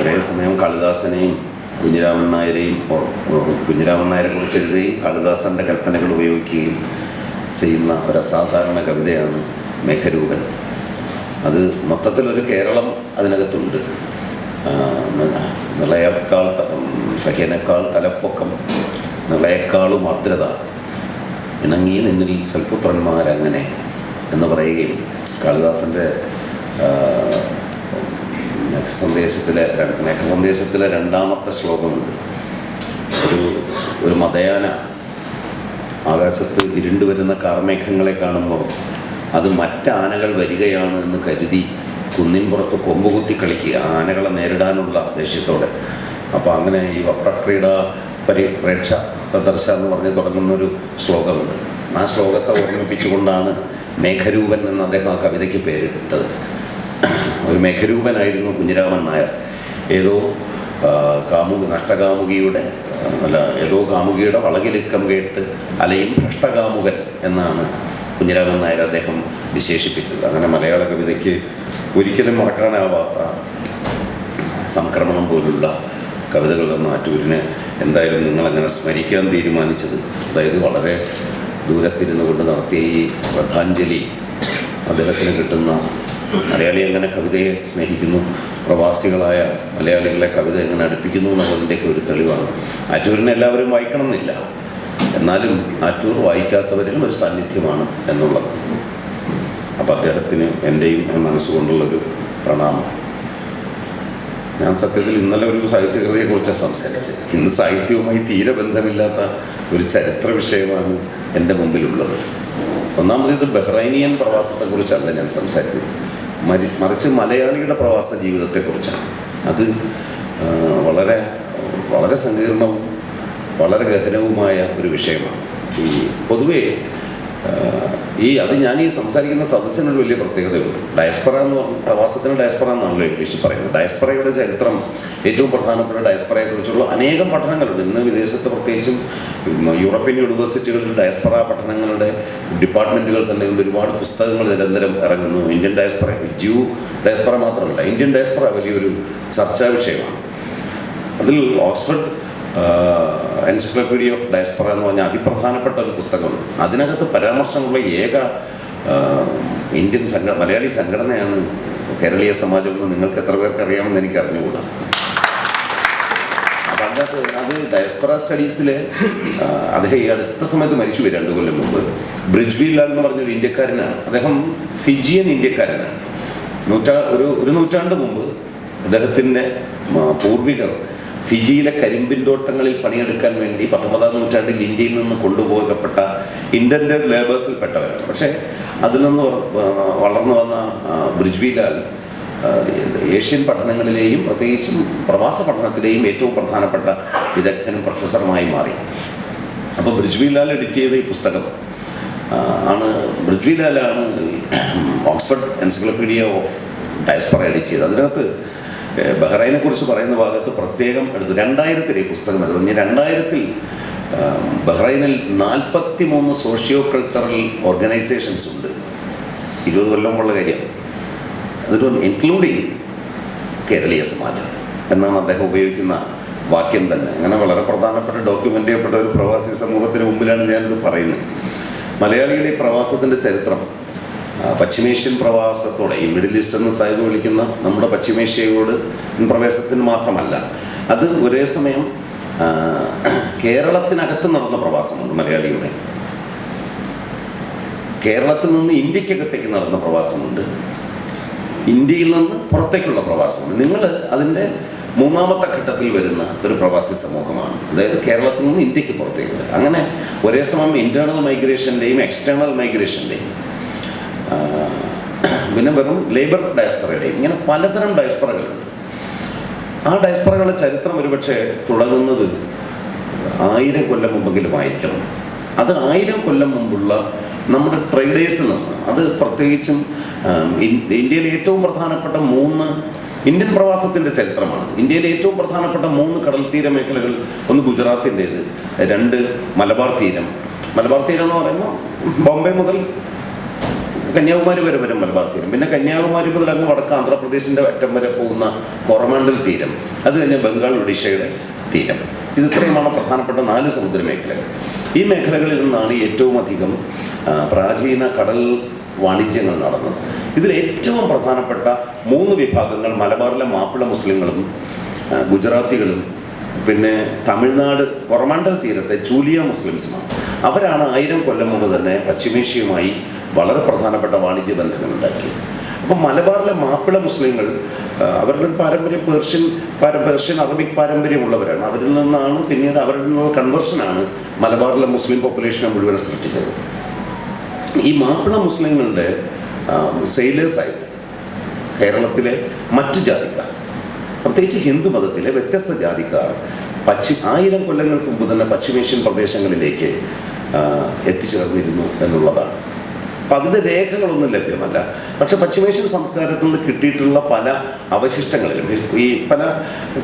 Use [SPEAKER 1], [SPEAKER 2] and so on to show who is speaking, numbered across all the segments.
[SPEAKER 1] ഒരേ സമയം കാളിദാസനെയും കുഞ്ഞിരാമൻ നായരെ കുറിച്ച് എഴുതുകയും കാളിദാസൻ്റെ കൽപ്പനകൾ ഉപയോഗിക്കുകയും ചെയ്യുന്ന ഒരു അസാധാരണ കവിതയാണ് മേഘരൂപൻ. അത് മൊത്തത്തിലൊരു കേരളം അതിനകത്തുണ്ട്. നിളയേക്കാൾ സഖ്യനേക്കാൾ തലപ്പൊക്കം, നിളയേക്കാളും ആർദ്രത, ഇണങ്ങി നിന്നിൽ സൽപുത്രന്മാരങ്ങനെ എന്ന് പറയുകയും കാളിദാസൻ്റെ മേഘസന്ദേശത്തിലെ രണ്ടാമത്തെ ശ്ലോകമുണ്ട്. ഒരു മതയാന ആകാശത്ത് ഇരുണ്ടു വരുന്ന കാർമേഘങ്ങളെ കാണുമ്പോൾ അത് മറ്റാനകൾ വരികയാണ് എന്ന് കരുതി കുന്നിൻപുറത്ത് കൊമ്പുകുത്തി കളിക്കുക, ആനകളെ നേരിടാനുള്ള ദേഷ്യത്തോടെ. അപ്പോൾ അങ്ങനെ ഈ വപ്രക്രീഡ പരിപ്രേക്ഷ പ്രദർശ എന്ന് പറഞ്ഞ് തുടങ്ങുന്നൊരു ശ്ലോകമുണ്ട്. ആ ശ്ലോകത്തെ ഓർമ്മിപ്പിച്ചുകൊണ്ടാണ് മേഘരൂപൻ എന്ന് അദ്ദേഹം ആ കവിതയ്ക്ക് പേരിട്ടത്. ഒരു മേഘരൂപനായിരുന്നു കുഞ്ഞിരാമൻ നായർ. ഏതോ കാമുകിയുടെ വളകിലുക്കം കേട്ട് അലയും ഭ്രഷ്ടകാമുകൻ എന്നാണ് കുഞ്ഞിരാമൻ നായർ അദ്ദേഹം വിശേഷിപ്പിച്ചത്. അങ്ങനെ മലയാള കവിതയ്ക്ക് ഒരിക്കലും മറക്കാനാവാത്ത സംക്രമണം പോലുള്ള കവിതകളൊന്നും ആറ്റൂരിനെ എന്തായാലും നിങ്ങളങ്ങനെ സ്മരിക്കാൻ തീരുമാനിച്ചത്, അതായത് വളരെ ദൂരത്തിരുന്നു കൊണ്ട് നടത്തിയ ഈ ശ്രദ്ധാഞ്ജലി അദ്ദേഹത്തിന് കിട്ടുന്ന, മലയാളി എങ്ങനെ കവിതയെ സ്നേഹിക്കുന്നു, പ്രവാസികളായ മലയാളികളെ കവിത എങ്ങനെ അടുപ്പിക്കുന്നു എന്നുള്ളതിൻ്റെയൊക്കെ ഒരു തെളിവാണ്. ആറ്റൂരിനെ എല്ലാവരും വായിക്കണം എന്നില്ല, എന്നാലും ആറ്റൂർ വായിക്കാത്തവരിലും ഒരു സാന്നിധ്യമാണ് എന്നുള്ളത്. അപ്പോൾ അദ്ദേഹത്തിന് എൻ്റെയും മനസ്സുകൊണ്ടുള്ളൊരു പ്രണാമം. ഞാൻ സത്യത്തിൽ ഇന്നലെ ഒരു സാഹിത്യകൃതിയെക്കുറിച്ചാണ് സംസാരിച്ചത്. ഇന്ന് സാഹിത്യവുമായി തീരെ ബന്ധമില്ലാത്ത ഒരു ചരിത്ര വിഷയമാണ് എൻ്റെ മുമ്പിലുള്ളത്. ഒന്നാമത് ഇത് ബഹ്റൈനിയൻ പ്രവാസത്തെക്കുറിച്ചല്ല ഞാൻ സംസാരിക്കുന്നത്, മറിച്ച് മലയാളിയുടെ പ്രവാസ ജീവിതത്തെക്കുറിച്ചാണ്. അത് വളരെ വളരെ സങ്കീർണവും വളരെ ഗഹനവുമായ ഒരു വിഷയമാണ്. പൊതുവേ ഞാൻ ഈ സംസാരിക്കുന്ന സദസ്സിനൊരു വലിയ പ്രത്യേകതയുണ്ട്. ഡയസ്പറ എന്ന് പറഞ്ഞ പ്രവാസത്തിന് ഡയസ്പറ എന്നാണല്ലോ ഇംഗ്ലീഷിൽ പറയുന്നത്. ഡയസ്പറയുടെ ചരിത്രം, ഏറ്റവും പ്രധാനപ്പെട്ട ഡയസ്പറയെക്കുറിച്ചുള്ള അനേകം പഠനങ്ങളുണ്ട്. ഇന്ന് വിദേശത്ത്, പ്രത്യേകിച്ചും യൂറോപ്യൻ യൂണിവേഴ്സിറ്റികളിൽ ഡയസ്പറ പഠനങ്ങളുടെ ഡിപ്പാർട്ട്മെൻറ്റുകൾ തന്നെയുണ്ട്. ഒരുപാട് പുസ്തകങ്ങൾ നിരന്തരം ഇറങ്ങുന്നു. ഇന്ത്യൻ ഡയസ്പറ, ഡയസ്പറ മാത്രമല്ല, ഇന്ത്യൻ ഡയസ്പറ വലിയൊരു ചർച്ചാ വിഷയമാണ്. അതിൽ ഓക്സ്ഫോർഡ് എൻസൈക്ലോപീഡിയ ഓഫ് ഡയസ്പറ എന്ന് പറഞ്ഞാൽ അതിപ്രധാനപ്പെട്ട ഒരു പുസ്തകമാണ്. അതിനകത്ത് പരാമർശമുള്ള ഏക ഇന്ത്യൻ മലയാളി സംഘടനയാണ് കേരളീയ സമാജം എന്ന് നിങ്ങൾക്ക് എത്ര പേർക്ക് അറിയാമെന്ന് എനിക്ക് അറിഞ്ഞുകൂടാ. അപ്പം അതിനകത്ത് അത് ഡയസ്പറ സ്റ്റഡീസിലെ അദ്ദേഹം ഈ അടുത്ത സമയത്ത് മരിച്ചുപോയി 2 കൊല്ലം മുമ്പ്. ബ്രിജ്വിലാൽ എന്ന് പറഞ്ഞൊരു ഇന്ത്യക്കാരനാണ്. അദ്ദേഹം ഫിജിയൻ ഇന്ത്യക്കാരനാണ്. ഒരു നൂറ്റാണ്ട് മുമ്പ് അദ്ദേഹത്തിൻ്റെ പൂർവികർ ഫിജിയിലെ കരിമ്പിൻ തോട്ടങ്ങളിൽ പണിയെടുക്കാൻ വേണ്ടി 19-ാം നൂറ്റാണ്ടിൽ ഇന്ത്യയിൽ നിന്ന് കൊണ്ടുപോകപ്പെട്ട ഇൻഡൻറ്റഡ് ലേബേഴ്സിൽപ്പെട്ടവരാണ്. പക്ഷേ അതിൽ നിന്ന് വളർന്നു വന്ന ബ്രിജ്വിലാൽ ഏഷ്യൻ പഠനങ്ങളിലെയും പ്രത്യേകിച്ചും പ്രവാസ പഠനത്തിലെയും ഏറ്റവും പ്രധാനപ്പെട്ട വിദഗ്ധനും പ്രൊഫസറുമായി മാറി. അപ്പോൾ ബ്രിജ്വിലാൽ എഡിറ്റ് ചെയ്ത ഈ പുസ്തകം ബ്രിജ്വിലാലാണ് ഓക്സ്ഫോർഡ് എൻസൈക്ലോപീഡിയ ഓഫ് ഡയസ്പറ എഡിറ്റ് ചെയ്തത്. അതിനകത്ത് ബഹ്റൈനെ കുറിച്ച് പറയുന്ന ഭാഗത്ത് പ്രത്യേകം എടുത്തു. 2000 ഈ പുസ്തകം എടുത്തു. 2000 ബഹ്റൈനിൽ 43 സോഷ്യോ കൾച്ചറൽ ഓർഗനൈസേഷൻസ് ഉണ്ട്. 20 കൊല്ലം ഉള്ള കാര്യം. അതിൽ ഇൻക്ലൂഡിങ് കേരളീയ സമാജം എന്നാണ് അദ്ദേഹം ഉപയോഗിക്കുന്ന വാക്യം തന്നെ. അങ്ങനെ വളരെ പ്രധാനപ്പെട്ട ഡോക്യുമെൻ്റ് ചെയ്യപ്പെട്ട ഒരു പ്രവാസി സമൂഹത്തിന് മുമ്പിലാണ് ഞാനിത് പറയുന്നത്. മലയാളിയുടെ പ്രവാസത്തിൻ്റെ ചരിത്രം പശ്ചിമേഷ്യൻ പ്രവാസത്തോടെ, ഈ മിഡിൽ ഈസ്റ്റ് എന്ന് സാഹിബ് വിളിക്കുന്ന നമ്മുടെ പശ്ചിമേഷ്യയോട് പ്രവേശത്തിന് മാത്രമല്ല, അത് ഒരേ സമയം കേരളത്തിനകത്ത് നടന്ന പ്രവാസമുണ്ട് മലയാളിയുടെ. കേരളത്തിൽ നിന്ന് ഇന്ത്യക്കകത്തേക്ക് നടന്ന പ്രവാസമുണ്ട്. ഇന്ത്യയിൽ നിന്ന് പുറത്തേക്കുള്ള പ്രവാസമുണ്ട്. നിങ്ങൾ അതിൻ്റെ 3ാമത്തെ ഘട്ടത്തിൽ വരുന്ന ഒരു പ്രവാസി സമൂഹമാണ്. അതായത് കേരളത്തിൽ നിന്ന് ഇന്ത്യക്ക് പുറത്തേക്ക്. അങ്ങനെ ഒരേ സമയം ഇൻറ്റേർണൽ മൈഗ്രേഷൻ്റെയും എക്സ്റ്റേണൽ മൈഗ്രേഷൻ്റെയും പിന്നെ വെറും ലേബർ ഡയസ്പറയുടെയും ഇങ്ങനെ പലതരം ഡയസ്പറകളുണ്ട്. ആ ഡയസ്പറകളുടെ ചരിത്രം ഒരുപക്ഷെ തുടങ്ങുന്നത് 1000 കൊല്ലം മുമ്പെങ്കിലും ആയിരിക്കണം. അത് 1000 കൊല്ലം മുമ്പുള്ള നമ്മുടെ ട്രേഡേഴ്സിൽ നിന്ന്, അത് പ്രത്യേകിച്ചും ഇന്ത്യയിലെ ഏറ്റവും പ്രധാനപ്പെട്ട 3 ഇന്ത്യൻ പ്രവാസത്തിൻ്റെ ചരിത്രമാണ്. ഇന്ത്യയിലെ ഏറ്റവും പ്രധാനപ്പെട്ട 3 കടൽ തീര മേഖലകൾ, ഒന്ന് ഗുജറാത്തിൻ്റേത്, 2 മലബാർ തീരം. മലബാർ തീരം എന്ന് പറയുമ്പോൾ ബോംബെ മുതൽ കന്യാകുമാരി വരെ വരും മലബാർ തീരം. പിന്നെ കന്യാകുമാരി മുതൽ അങ്ങ് വടക്ക് ആന്ധ്രാപ്രദേശിൻ്റെ അറ്റം വരെ പോകുന്ന കോറമണ്ടൽ തീരം, അത് കഴിഞ്ഞ് ബംഗാൾ ഒഡീഷയുടെ തീരം. ഇത് ഇത്രയുമാണ് പ്രധാനപ്പെട്ട 4 സമുദ്ര മേഖലകൾ. ഈ മേഖലകളിൽ നിന്നാണ് ഏറ്റവും അധികം പ്രാചീന കടൽ വാണിജ്യങ്ങൾ നടന്നത്. ഇതിൽ ഏറ്റവും പ്രധാനപ്പെട്ട 3 വിഭാഗങ്ങൾ മലബാറിലെ മാപ്പിള മുസ്ലിങ്ങളും ഗുജറാത്തികളും പിന്നെ തമിഴ്നാട് കൊറമണ്ടൽ തീരത്തെ ചൂലിയ മുസ്ലിംസുമാണ്. അവരാണ് 1000 കൊല്ലം മുമ്പ് തന്നെ പശ്ചിമേഷ്യയുമായി വളരെ പ്രധാനപ്പെട്ട വാണിജ്യ ബന്ധങ്ങൾ ഉണ്ടാക്കിയത്. അപ്പം മലബാറിലെ മാപ്പിള മുസ്ലിങ്ങൾ അവരുടെ ഒരു പാരമ്പര്യം പേർഷ്യൻ അറബിക് പാരമ്പര്യമുള്ളവരാണ്. അവരിൽ നിന്നാണ് പിന്നീട് അവരിൽ നിന്നുള്ള കൺവേർഷനാണ് മലബാറിലെ മുസ്ലിം പോപ്പുലേഷനെ മുഴുവൻ സൃഷ്ടിച്ചത്. ഈ മാപ്പിള മുസ്ലിങ്ങളുടെ സെയിലേഴ്സായിട്ട് കേരളത്തിലെ മറ്റ് ജാതിക്കാർ, പ്രത്യേകിച്ച് ഹിന്ദു മതത്തിലെ വ്യത്യസ്ത ജാതിക്കാർ 1000 കൊല്ലങ്ങൾക്ക് മുമ്പ് തന്നെ പശ്ചിമേഷ്യൻ പ്രദേശങ്ങളിലേക്ക് എത്തിച്ചേർന്നിരുന്നു എന്നുള്ളതാണ്. അപ്പം അതിൻ്റെ രേഖകളൊന്നും ലഭ്യമല്ല. പക്ഷെ പശ്ചിമേഷ്യൻ സംസ്കാരത്തിൽ നിന്ന് കിട്ടിയിട്ടുള്ള പല അവശിഷ്ടങ്ങളിലും ഈ പല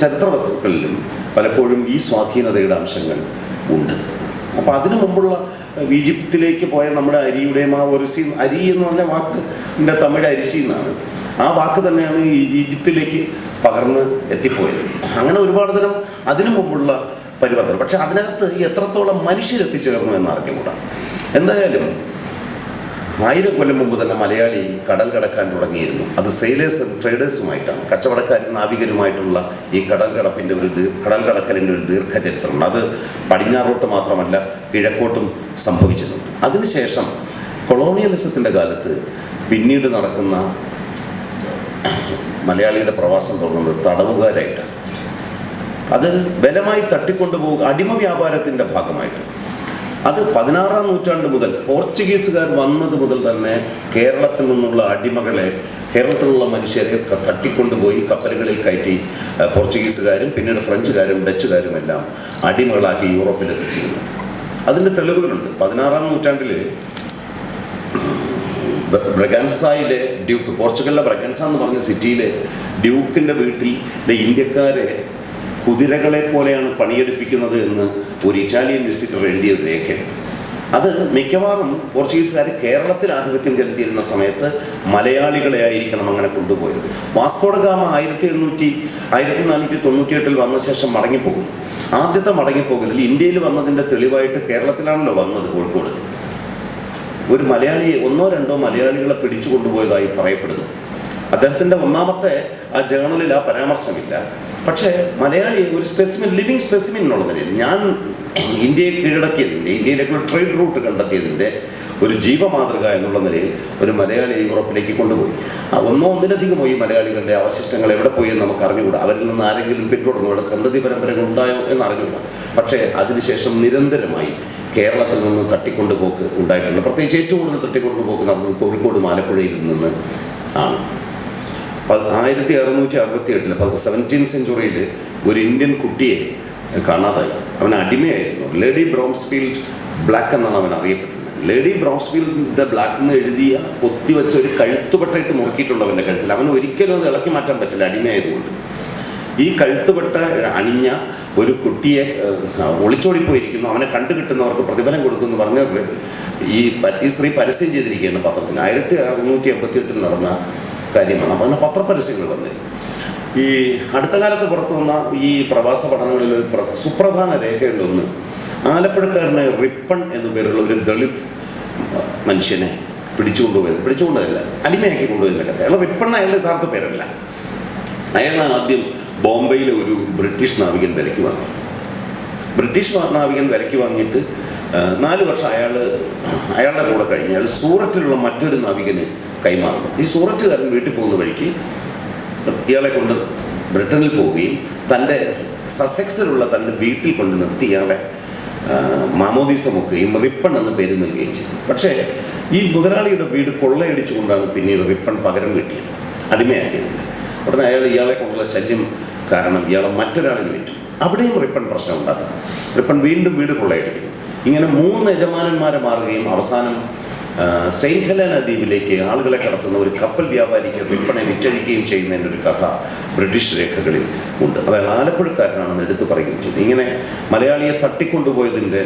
[SPEAKER 1] ചരിത്ര വസ്തുക്കളിലും പലപ്പോഴും ഈ സ്വാധീനതയുടെ അംശങ്ങൾ ഉണ്ട്. അപ്പോൾ അതിനു മുമ്പുള്ള ഈജിപ്തിലേക്ക് പോയ നമ്മുടെ അരിയുടെയും ആ ഒരിസി, അരി എന്ന് പറഞ്ഞ വാക്കിൻ്റെ തമിഴ് അരിശി എന്നാണ്. ആ വാക്ക് തന്നെയാണ് ഈ ഈജിപ്തിലേക്ക് പകർന്ന് എത്തിപ്പോയത്. അങ്ങനെ ഒരുപാട് തരം അതിനു മുമ്പുള്ള പരിവർത്തനം. പക്ഷെ അതിനകത്ത് എത്രത്തോളം മനുഷ്യരെത്തിച്ചേർന്നു എന്നറിഞ്ഞുകൂടാ. എന്തായാലും 1000 കൊല്ലം മുമ്പ് തന്നെ മലയാളി കടൽ കടക്കാൻ തുടങ്ങിയിരുന്നു. അത് സെയിലേഴ്സും ട്രേഡേഴ്സുമായിട്ടാണ്, കച്ചവടക്കാരും നാവികരുമായിട്ടുള്ള ഈ കടൽ കടക്കലിൻ്റെ ഒരു ദീർഘചരിത്രമുണ്ട്. അത് പടിഞ്ഞാറോട്ട് മാത്രമല്ല കിഴക്കോട്ടും സംഭവിച്ചിട്ടുണ്ട്. അതിനുശേഷം കൊളോണിയലിസത്തിൻ്റെ കാലത്ത് പിന്നീട് നടക്കുന്ന മലയാളിയുടെ പ്രവാസം തുടങ്ങുന്നത് തടവുകാരായിട്ടാണ്. അത് ബലമായി തട്ടിക്കൊണ്ടുപോവുക അടിമ വ്യാപാരത്തിൻ്റെ ഭാഗമായിട്ട്. അത് 16-ാം നൂറ്റാണ്ട് മുതൽ പോർച്ചുഗീസുകാർ വന്നത് മുതൽ തന്നെ കേരളത്തിൽ നിന്നുള്ള അടിമകളെ, കേരളത്തിലുള്ള മനുഷ്യരെ തട്ടിക്കൊണ്ടുപോയി കപ്പലുകളിൽ കയറ്റി പോർച്ചുഗീസുകാരും പിന്നീട് ഫ്രഞ്ചുകാരും ഡച്ചുകാരും എല്ലാം അടിമകളാക്കി യൂറോപ്പിലെത്തിച്ചിരുന്നു. അതിൻ്റെ തെളിവുകളുണ്ട്. 16-ാം നൂറ്റാണ്ടിൽ ബ്രഗൻസായിലെ ഡ്യൂക്ക്, പോർച്ചുഗലിലെ ബ്രഗൻസ എന്ന് പറഞ്ഞ സിറ്റിയിലെ ഡ്യൂക്കിൻ്റെ വീട്ടിൽ ഇന്ത്യക്കാരെ കുതിരകളെ പോലെയാണ് പണിയെടുപ്പിക്കുന്നത് എന്ന് ഒരു ഇറ്റാലിയൻ വിസിറ്റർ എഴുതിയ ഒരു രേഖയുണ്ട്. അത് മിക്കവാറും പോർച്ചുഗീസുകാർ കേരളത്തിൽ ആധിപത്യം ചെലുത്തിയിരുന്ന സമയത്ത് മലയാളികളെ ആയിരിക്കണം അങ്ങനെ കൊണ്ടുപോയത്. വാസ്കോ ഡ ഗാമ 1498 വന്ന ശേഷം മടങ്ങിപ്പോകുന്നു. ആദ്യത്തെ മടങ്ങിപ്പോകലിൽ ഇന്ത്യയിൽ വന്നതിൻ്റെ തെളിവായിട്ട് കേരളത്തിലാണല്ലോ വന്നത്, കോഴിക്കോട്. ഒരു മലയാളിയെ 1-2 മലയാളികളെ പിടിച്ചു കൊണ്ടുപോയതായി പറയപ്പെടുന്നു. അദ്ദേഹത്തിൻ്റെ ഒന്നാമത്തെ ആ ജേണലിൽ ആ പരാമർശമില്ല. പക്ഷേ മലയാളിയെ ഒരു സ്പെസിമിൻ, ലിവിങ് സ്പെസിമിൻ എന്നുള്ള നിലയിൽ, ഞാൻ ഇന്ത്യയെ കീഴടക്കിയതിൻ്റെ, ഇന്ത്യയിലേക്കുള്ള ട്രേഡ് റൂട്ട് കണ്ടെത്തിയതിൻ്റെ ഒരു ജീവമാതൃക എന്നുള്ള നിലയിൽ ഒരു മലയാളിയെ യൂറോപ്പിലേക്ക് കൊണ്ടുപോയി. ഒന്നിലധികമോ ഈ മലയാളികളുടെ അവശിഷ്ടങ്ങൾ എവിടെ പോയി എന്ന് നമുക്ക് അറിഞ്ഞുകൂടാ. അവരിൽ നിന്ന് ആരെങ്കിലും പിന്തുടർന്നു, അവരുടെ സന്തതി പരമ്പരകൾ ഉണ്ടായോ എന്ന് അറിഞ്ഞുകൂടാ. പക്ഷേ അതിനുശേഷം നിരന്തരമായി കേരളത്തിൽ നിന്ന് തട്ടിക്കൊണ്ടുപോക്ക് ഉണ്ടായിട്ടുണ്ട്. പ്രത്യേകിച്ച് ഏറ്റവും കൂടുതൽ തട്ടിക്കൊണ്ടുപോക്ക് നടന്നത് കോഴിക്കോട് ആലപ്പുഴയിൽ നിന്ന് ആണ്. 1668 17th സെഞ്ച്വറിയിൽ ഒരു ഇന്ത്യൻ കുട്ടിയെ കാണാതായി. അവൻ അടിമയായിരുന്നു. ലേഡി ബ്രോംസ്ഫീൽഡ് ബ്ലാക്ക് എന്നാണ് അവൻ അറിയപ്പെട്ടത്. ലേഡി ബ്രോംസ്ഫീൽഡിൻ്റെ ബ്ലാക്ക് എന്ന് എഴുതിയ കൊത്തിവെച്ച ഒരു കഴുത്തുപെട്ടായിട്ട് മുറുക്കിയിട്ടുണ്ട് അവൻ്റെ കഴുത്തിൽ. അവന് ഒരിക്കലും അത് ഇളക്കി മാറ്റാൻ പറ്റില്ല, അടിമയായതുകൊണ്ട്. ഈ കഴുത്തുപെട്ട അണിഞ്ഞ ഒരു കുട്ടിയെ ഒളിച്ചോടിപ്പോയിരിക്കുന്നു, അവനെ കണ്ടുകിട്ടുന്നവർക്ക് പ്രതിഫലം കൊടുക്കുമെന്ന് പറഞ്ഞ ഈ സ്ത്രീ പരസ്യം ചെയ്തിരിക്കുകയാണ് പത്രത്തിൽ. 1688 നടന്ന കാര്യമാണ്. അപ്പോൾ അതിന് പത്രപരസ്യങ്ങൾ വന്നിരുന്നു. ഈ അടുത്ത കാലത്ത് പുറത്തു വന്ന ഈ പ്രവാസ പഠനങ്ങളിൽ ഒരു സുപ്രധാന രേഖകളിലൊന്ന് ആലപ്പുഴക്കാരനെ റിപ്പൺ എന്നു പേരുള്ള ഒരു ദളിത് മനുഷ്യനെ പിടിച്ചുകൊണ്ടുപോയതല്ല, അടിമയാക്കി കൊണ്ടുപോയതിൻ്റെ കഥ. അയാൾ റിപ്പൺ അയാളുടെ യഥാർത്ഥ പേരല്ല. അയാൾ ആദ്യം ബോംബെയിലെ ഒരു ബ്രിട്ടീഷ് നാവികൻ വിലയ്ക്ക് വാങ്ങി. ബ്രിട്ടീഷ് നാവികൻ വിലയ്ക്ക് വാങ്ങിയിട്ട് 4 വർഷം അയാളുടെ കൂടെ കഴിഞ്ഞ് അയാൾ സൂററ്റിലുള്ള മറ്റൊരു നാവികന് കൈമാറുന്നു. ഈ സൂററ്റുകാരൻ വീട്ടിൽ പോകുന്ന വഴിക്ക് ഇയാളെ കൊണ്ട് ബ്രിട്ടനിൽ പോവുകയും തൻ്റെ സസെക്സിലുള്ള തൻ്റെ വീട്ടിൽ കൊണ്ട് നിർത്തി ഇയാളെ മാമോദീസ മുക്കുകയും റിപ്പൺ എന്ന പേര് നൽകുകയും ചെയ്തു. പക്ഷേ ഈ മുതലാളിയുടെ വീട് കൊള്ളയടിച്ചുകൊണ്ടാണ് പിന്നീട് റിപ്പൺ പകരം കിട്ടിയത്, അടിമയാക്കിയതില്ല. ഉടനെ ഇയാളെ കൊണ്ടുള്ള ശല്യം കാരണം ഇയാളെ മറ്റൊരാളിന് വിറ്റു. അവിടെയും റിപ്പൺ പ്രശ്നം ഉണ്ടാക്കുന്നു. റിപ്പൺ വീണ്ടും വീട് കൊള്ളയടിക്കുന്നു. ഇങ്ങനെ 3 യജമാനന്മാരെ മാറുകയും അവസാനം സെയിൻറ്റ് ഹെലന ദ്വീപിലേക്ക് ആളുകളെ കടത്തുന്ന ഒരു കപ്പൽ വ്യാപാരിക്ക് വിൽപ്പന വിറ്റഴിക്കുകയും ചെയ്യുന്നതിൻ്റെ ഒരു കഥ ബ്രിട്ടീഷ് രേഖകളിൽ ഉണ്ട്. അതായത് ആലപ്പുഴക്കാരനാണെന്ന് എടുത്തു പറയുകയും ചെയ്തു. ഇങ്ങനെ മലയാളിയെ തട്ടിക്കൊണ്ടുപോയതിൻ്റെ,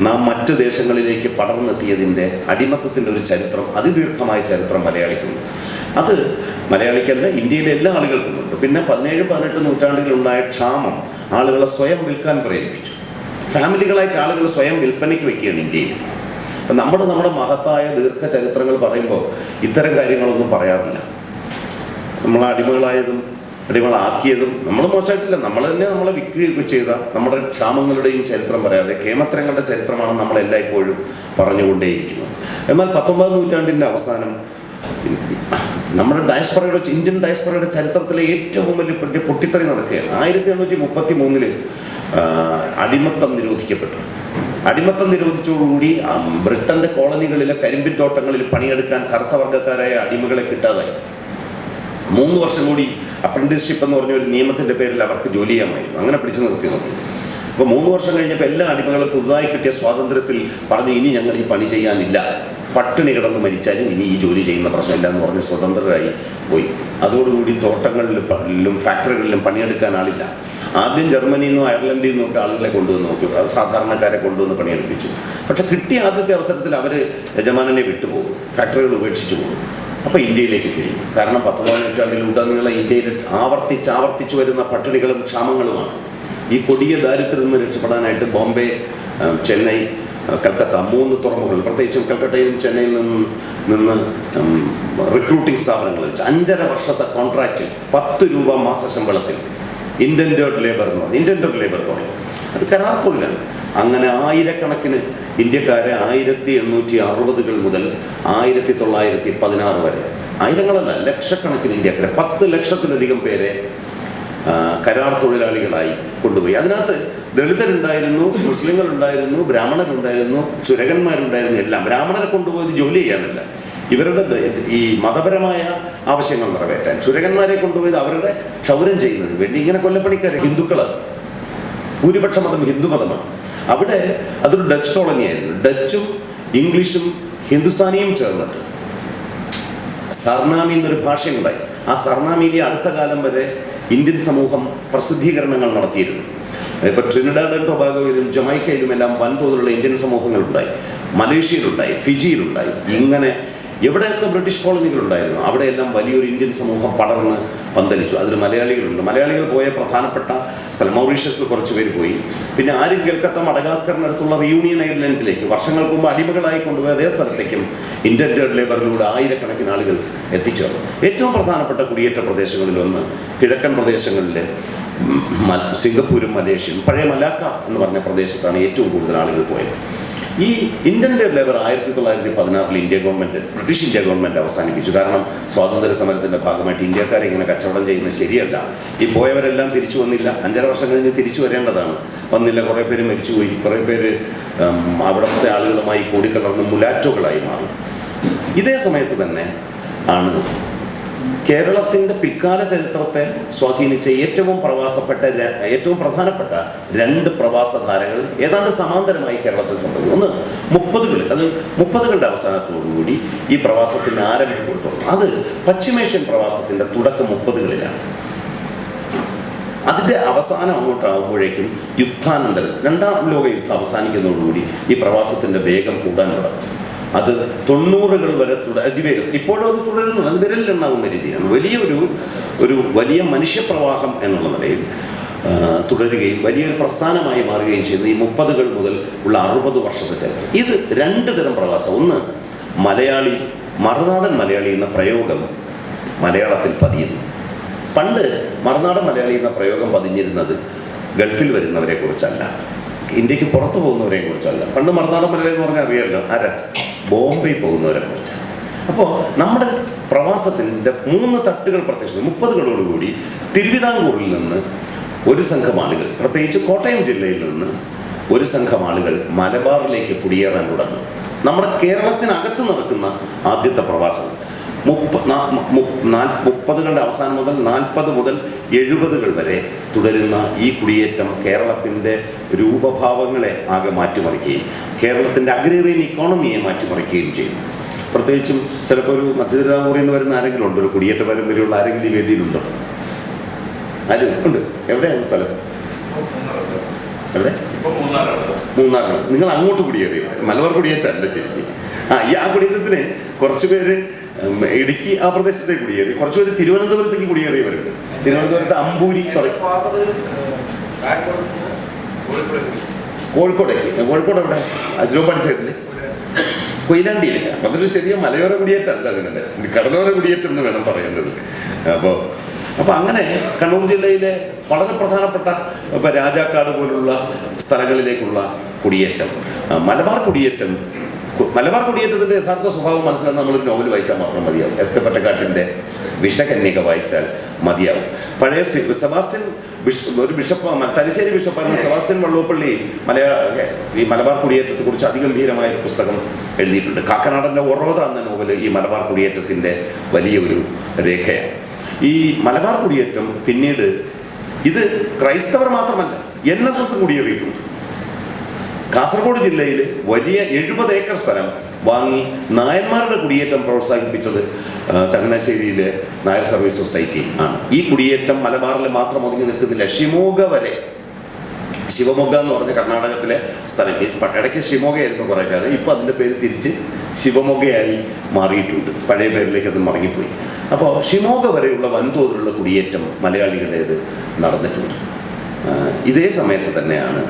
[SPEAKER 1] നാം മറ്റു ദേശങ്ങളിലേക്ക് പടർന്നെത്തിയതിൻ്റെ, അടിമത്തത്തിൻ്റെ ഒരു ചരിത്രം, അതിദീർഘമായ ചരിത്രം മലയാളിക്കുണ്ട്. അത് മലയാളിക്കല്ല, ഇന്ത്യയിലെ എല്ലാ ആളുകൾക്കുമുണ്ട്. പിന്നെ 17-18 നൂറ്റാണ്ടുകളിലുണ്ടായ ക്ഷാമം ആളുകളെ സ്വയം വിൽക്കാൻ പ്രേരിപ്പിച്ചു. ഫാമിലികളായിട്ട് ആളുകൾ സ്വയം വിൽപ്പനയ്ക്ക് വയ്ക്കുകയാണ് ഇന്ത്യയിൽ. അപ്പം നമ്മുടെ മഹത്തായ ദീർഘചരിത്രങ്ങൾ പറയുമ്പോൾ ഇത്തരം കാര്യങ്ങളൊന്നും പറയാറില്ല. നമ്മൾ അടിമകളായതും അടിമകളാക്കിയതും നമ്മൾ മോശമായിട്ടില്ല, നമ്മൾ തന്നെ നമ്മളെ വിൽക്കുകയൊക്കെ ചെയ്ത നമ്മുടെ ക്ഷാമങ്ങളുടെയും ചരിത്രം പറയാതെ കേമത്തരങ്ങളുടെ ചരിത്രമാണ് നമ്മളെല്ലായ്പ്പോഴും പറഞ്ഞുകൊണ്ടേയിരിക്കുന്നത്. എന്നാൽ 19-ാം നൂറ്റാണ്ടിൻ്റെ അവസാനം നമ്മുടെ ഡയസ്പൊറയുടെ, ഇന്ത്യൻ ഡയസ്പൊറയുടെ ചരിത്രത്തിലെ ഏറ്റവും വലിയ പൊട്ടിത്തെറി നടക്കുകയാണ്. 1833 അടിമത്തം നിരോധിക്കപ്പെട്ടു. അടിമത്തം നിരോധിച്ചതോടുകൂടി ബ്രിട്ടൻ്റെ കോളനികളിലെ കരിമ്പിൻ തോട്ടങ്ങളിൽ പണിയെടുക്കാൻ കറുത്ത വർഗ്ഗക്കാരായ അടിമകളെ കിട്ടാതായി. 3 വർഷം കൂടി അപ്രന്റീസ്ഷിപ്പ് എന്ന് പറഞ്ഞ ഒരു നിയമത്തിൻ്റെ പേരിൽ അവർക്ക് ജോലി ചെയ്യാമായിരുന്നു. അങ്ങനെ പിടിച്ചു നിർത്തി നോക്കി. അപ്പോൾ 3 വർഷം കഴിഞ്ഞപ്പോൾ എല്ലാ അടിമകളും പുതുതായി കിട്ടിയ സ്വാതന്ത്ര്യത്തിൽ പറഞ്ഞു, ഇനി ഞങ്ങൾ ഈ പണി ചെയ്യാനില്ല, പട്ടിണി കിടന്ന് മരിച്ചാലും ഇനി ഈ ജോലി ചെയ്യുന്ന പ്രശ്നമില്ല എന്ന് പറഞ്ഞ് സ്വതന്ത്രരായി പോയി. അതോടുകൂടി തോട്ടങ്ങളിലും ഫാക്ടറികളിലും പണിയെടുക്കാൻ ആളില്ല. ആദ്യം ജർമ്മനിയിൽ നിന്നും അയർലൻഡിൽ നിന്നും ഒക്കെ ആളുകളെ കൊണ്ടുവന്ന് നോക്കി, അത് സാധാരണക്കാരെ കൊണ്ടുവന്ന് പണിയെടുപ്പിച്ചു. പക്ഷെ കിട്ടിയ ആദ്യത്തെ അവസരത്തിൽ അവർ യജമാനനെ വിട്ടുപോകും, ഫാക്ടറികൾ ഉപേക്ഷിച്ചു പോകും. അപ്പോൾ ഇന്ത്യയിലേക്ക് തിരിയും. കാരണം 19-ാം നൂറ്റാണ്ടിലുടനീളം ഇന്ത്യയിൽ ആവർത്തിച്ചു വരുന്ന പട്ടിണികളും ക്ഷാമങ്ങളുമാണ്. ഈ കൊടിയ ദാരിദ്ര്യത്തിൽ നിന്ന് രക്ഷപ്പെടാനായിട്ട് ബോംബെ, ചെന്നൈ, കൽക്കത്ത 3 തുറമുഖങ്ങൾ, പ്രത്യേകിച്ചും കൽക്കട്ടയിലും ചെന്നൈയിൽ നിന്ന് റിക്രൂട്ടിംഗ് സ്ഥാപനങ്ങൾ വെച്ച് 5.5 വർഷത്തെ കോൺട്രാക്റ്റ് 10 രൂപ മാസശമ്പളത്തിൽ ഇൻഡൻറ്റഡ് ലേബർ തുടങ്ങി. അത് കരാർ തൊഴിലാണ്. അങ്ങനെ ആയിരക്കണക്കിന് ഇന്ത്യക്കാരെ 1860 മുതൽ 1916 വരെ, ആയിരങ്ങളല്ല ലക്ഷക്കണക്കിന് ഇന്ത്യക്കാരെ, 10 ലക്ഷത്തിലധികം പേരെ കരാർ തൊഴിലാളികളായി കൊണ്ടുപോയി. അതിനകത്ത് ദളിതരുണ്ടായിരുന്നു, മുസ്ലിങ്ങളുണ്ടായിരുന്നു, ബ്രാഹ്മണരുണ്ടായിരുന്നു, ചുരകന്മാരുണ്ടായിരുന്നു. എല്ലാം ബ്രാഹ്മണരെ കൊണ്ടുപോയത് ജോലി ചെയ്യാനല്ല, ഇവരുടെ ഈ മതപരമായ ആവശ്യങ്ങൾ നിറവേറ്റാൻ. ചുരകന്മാരെ കൊണ്ടുപോയത് അവരുടെ ക്ഷൗരം ചെയ്യുന്നതിന് വേണ്ടി. ഇങ്ങനെ കൊല്ലപ്പണിക്കാരെ ഹിന്ദുക്കളാണ്, ഭൂരിപക്ഷ മതം ഹിന്ദു മതമാണ്. അവിടെ അതൊരു ഡച്ച് കോളനിയായിരുന്നു. ഡച്ചും ഇംഗ്ലീഷും ഹിന്ദുസ്ഥാനിയും ചേർന്നിട്ട് സർനാമി എന്നൊരു ഭാഷയുണ്ടായി. ആ സർനാമിയിലെ അടുത്ത കാലം വരെ ഇന്ത്യൻ സമൂഹം പ്രസിദ്ധീകരണങ്ങൾ നടത്തിയിരുന്നു. ഇപ്പോൾ ട്രിനിഡാഡ് ആൻഡ് ടൊബാഗോയിലും ജമൈക്കയിലും എല്ലാം വൻതോതിലുള്ള ഇന്ത്യൻ സമൂഹങ്ങളുണ്ടായി. മലേഷ്യയിലുണ്ടായി, ഫിജിയിലുണ്ടായി. ഇങ്ങനെ എവിടെയൊക്കെ ബ്രിട്ടീഷ് കോളനികളുണ്ടായിരുന്നു അവിടെയെല്ലാം വലിയൊരു ഇന്ത്യൻ സമൂഹം പടർന്ന് പന്തലിച്ചു. അതിൽ മലയാളികളുണ്ട്. മലയാളികൾ പോയ പ്രധാനപ്പെട്ട സ്ഥലം മൗറീഷ്യസിൽ കുറച്ച് പേര് പോയി. പിന്നെ ആരും കേൾക്കാത്ത മഡഗാസ്കറിനടുത്തുള്ള റിയൂണിയൻ ഐലൻഡിലേക്ക് വർഷങ്ങൾക്ക് മുമ്പ് അടിമകളായി കൊണ്ടുപോയ അതേ സ്ഥലത്തേക്കും ഇൻഡൻറ്റഡ് ലേബറിലൂടെ ആയിരക്കണക്കിന് ആളുകൾ എത്തിച്ചേർന്നു. ഏറ്റവും പ്രധാനപ്പെട്ട കുടിയേറ്റ പ്രദേശങ്ങളിലൊന്ന് കിഴക്കൻ പ്രദേശങ്ങളിലെ സിംഗപ്പൂരും മലേഷ്യയും, പഴയ മലാക്ക എന്ന് പറഞ്ഞ പ്രദേശത്താണ് ഏറ്റവും കൂടുതൽ ആളുകൾ പോയത്. ഈ indentured labour 1916 India government, British India government അവസാനിപ്പിച്ചു. കാരണം സ്വാതന്ത്ര്യ സമരത്തിൻ്റെ ഭാഗമായിട്ട് ഇന്ത്യക്കാരെ ഇങ്ങനെ കച്ചവടം ചെയ്യുന്നത് ശരിയല്ല. ഈ പോയവരെല്ലാം തിരിച്ചു വന്നില്ല. 5.5 വർഷം കഴിഞ്ഞ് തിരിച്ചു വരേണ്ടതാണ്, വന്നില്ല. കുറേ പേര് മരിച്ചുപോയി, കുറേ പേര് അവിടുത്തെ ആളുകളുമായി കൂടിക്കലർന്ന് മുലാറ്റോകളായി മാറി. ഇതേ സമയത്ത് തന്നെ ആണ് കേരളത്തിൻ്റെ പിൽക്കാല ചരിത്രത്തെ സ്വാധീനിച്ച ഏറ്റവും പ്രധാനപ്പെട്ട 2 പ്രവാസധാരകൾ ഏതാണ്ട് സമാന്തരമായി കേരളത്തിൽ സംഭവിച്ചു. ഒന്ന് 30കളിൽ, അത് 30കളുടെ അവസാനത്തോടുകൂടി ഈ പ്രവാസത്തിൻ്റെ ആരംഭം കൊടുത്തു. അത് പശ്ചിമേഷ്യൻ പ്രവാസത്തിൻ്റെ തുടക്കം 30കളിലാണ്. അതിൻ്റെ അവസാനം അങ്ങോട്ടാകുമ്പോഴേക്കും യുദ്ധാനന്തരം, 2ാം ലോക യുദ്ധം അവസാനിക്കുന്നതോടുകൂടി ഈ പ്രവാസത്തിൻ്റെ വേഗം കൂടാൻ തുടങ്ങും. അത് 90കൾ വരെ അതിവേഗത്തിൽ ഇപ്പോഴും അത് തുടരുന്നു. അത് വിരലിലുണ്ടാകുന്ന രീതിയാണ്. വലിയ മനുഷ്യപ്രവാഹം എന്നുള്ള നിലയിൽ തുടരുകയും വലിയൊരു പ്രസ്ഥാനമായി മാറുകയും ചെയ്യുന്ന ഈ 30കൾ മുതൽ ഉള്ള 60 വർഷത്തെ ചരിത്രം. ഇത് 2 തരം പ്രവാസം. ഒന്ന്, മലയാളി, മറുനാടൻ മലയാളി എന്ന പ്രയോഗം മലയാളത്തിൽ പതിയുന്നു. പണ്ട് മറുനാടൻ മലയാളി എന്ന പ്രയോഗം പതിഞ്ഞിരുന്നത് ഗൾഫിൽ വരുന്നവരെ കുറിച്ചല്ല, ഇന്ത്യക്ക് പുറത്ത് പോകുന്നവരെ കുറിച്ചല്ല. പണ്ട് മറുനാടൻ മലയാളി എന്ന് പറഞ്ഞാൽ അറിയാമല്ലോ, ആരാ? ബോംബെ പോകുന്നവരെ കുറിച്ചാണ്. അപ്പോൾ നമ്മുടെ പ്രവാസത്തിൻ്റെ 3 തട്ടുകൾ പ്രത്യക്ഷപ്പെട്ടു. 30കളോടുകൂടി തിരുവിതാംകൂറിൽ നിന്ന് ഒരു സംഘം ആളുകൾ, പ്രത്യേകിച്ച് കോട്ടയം ജില്ലയിൽ നിന്ന് ഒരു സംഘം ആളുകൾ മലബാറിലേക്ക് കുടിയേറാൻ തുടങ്ങി. നമ്മുടെ കേരളത്തിനകത്ത് നടക്കുന്ന ആദ്യത്തെ പ്രവാസം. 30കളുടെ അവസാനം മുതൽ 40 മുതൽ 70 വരെ തുടരുന്ന ഈ കുടിയേറ്റം കേരളത്തിൻ്റെ രൂപഭാവങ്ങളെ ആകെ മാറ്റിമറിക്കുകയും കേരളത്തിൻ്റെ അഗ്രേറിയൻ ഇക്കോണമിയെ മാറ്റിമറിക്കുകയും ചെയ്യും. പ്രത്യേകിച്ചും ചിലപ്പോൾ ഒരു മധ്യതിരുവിതാംകൂറിൽ നിന്ന് വരുന്ന ആരെങ്കിലും ഉണ്ടോ? ഒരു കുടിയേറ്റ പാരമ്പര്യമുള്ള ആരെങ്കിലും ഈ വേദിയിലുണ്ടോ? ആരും ഉണ്ട്? എവിടെയാണ് സ്ഥലം? എവിടെ? മൂന്നാറാണ്. നിങ്ങൾ അങ്ങോട്ട് കുടിയേറിയോ? മലബാർ കുടിയേറ്റമല്ല ശരിക്കും. ആ കുടിയേറ്റത്തിന് കുറച്ച് പേര് ഇടുക്കി ആ പ്രദേശത്തേക്ക് കുടിയേറി, കുറച്ചുപേര് തിരുവനന്തപുരത്തേക്ക് കുടിയേറിയവരുണ്ട്. തിരുവനന്തപുരത്ത് അമ്പൂരി കോഴിക്കോട് എവിടെ? അതിലോ പഠിച്ചതില് കൊയിലാണ്ടിയില്ല. അപ്പം അതൊരു ശരിയ മലയോര കുടിയേറ്റമല്ല, അതിനെ കടലോര കുടിയേറ്റം എന്ന് വേണം പറയേണ്ടത്. അപ്പോൾ അങ്ങനെ കണ്ണൂർ ജില്ലയിലെ വളരെ പ്രധാനപ്പെട്ട ഇപ്പോൾ രാജാക്കാട് പോലുള്ള സ്ഥലങ്ങളിലേക്കുള്ള കുടിയേറ്റം, മലബാർ കുടിയേറ്റത്തിൻ്റെ യഥാർത്ഥ സ്വഭാവം മനസ്സിലാക്കാൻ നമ്മളൊരു നോവൽ വായിച്ചാൽ മാത്രം മതിയാവും. എസ് കെ പൊറ്റക്കാട്ടിൻ്റെ വിഷകന്യക വായിച്ചാൽ മതിയാവും. പഴയ സെബാസ്റ്റ്യൻ ഒരു ബിഷപ്പ്, തലശ്ശേരി ബിഷപ്പായിരുന്ന സെബാസ്റ്റ്യൻ വള്ളൂപ്പള്ളി ഈ മലബാർ കുടിയേറ്റത്തെക്കുറിച്ച് അതിഗംഭീരമായ ഒരു പുസ്തകം എഴുതിയിട്ടുണ്ട്. കാക്കനാടൻ്റെ ഒറോദ എന്ന നോവൽ ഈ മലബാർ കുടിയേറ്റത്തിൻ്റെ വലിയൊരു രേഖയാണ്. ഈ മലബാർ കുടിയേറ്റം പിന്നീട് ഇത് ക്രൈസ്തവർ മാത്രമല്ല, NSS കുടിയേറിയിട്ടുണ്ട്. കാസർഗോഡ് ജില്ലയിൽ വലിയ 70 ഏക്കർ സ്ഥലം വാങ്ങി നായന്മാരുടെ കുടിയേറ്റം പ്രോത്സാഹിപ്പിച്ചത് ചങ്ങനാശ്ശേരിയിലെ നായർ സർവീസ് സൊസൈറ്റി ആണ്. ഈ കുടിയേറ്റം മലബാറിൽ മാത്രം ഒതുങ്ങി നിൽക്കുന്നില്ല. ശിവമൊഗ്ഗ എന്ന് പറഞ്ഞ കർണാടകത്തിലെ സ്ഥലം, ഇടയ്ക്ക് ഷിമോഗയായിരുന്നു കുറേ കാലം. ഇപ്പോൾ അതിൻ്റെ പേര് തിരിച്ച് ശിവമൊഗ്ഗയായി മാറിയിട്ടുണ്ട്. പഴയ പേരിലേക്ക് അത് മടങ്ങിപ്പോയി. അപ്പോൾ ഷിമോഗ വരെയുള്ള വൻതോതിലുള്ള കുടിയേറ്റം മലയാളികളുടേത് നടന്നിട്ടുണ്ട്. ഇതേ സമയത്ത് തന്നെയാണ്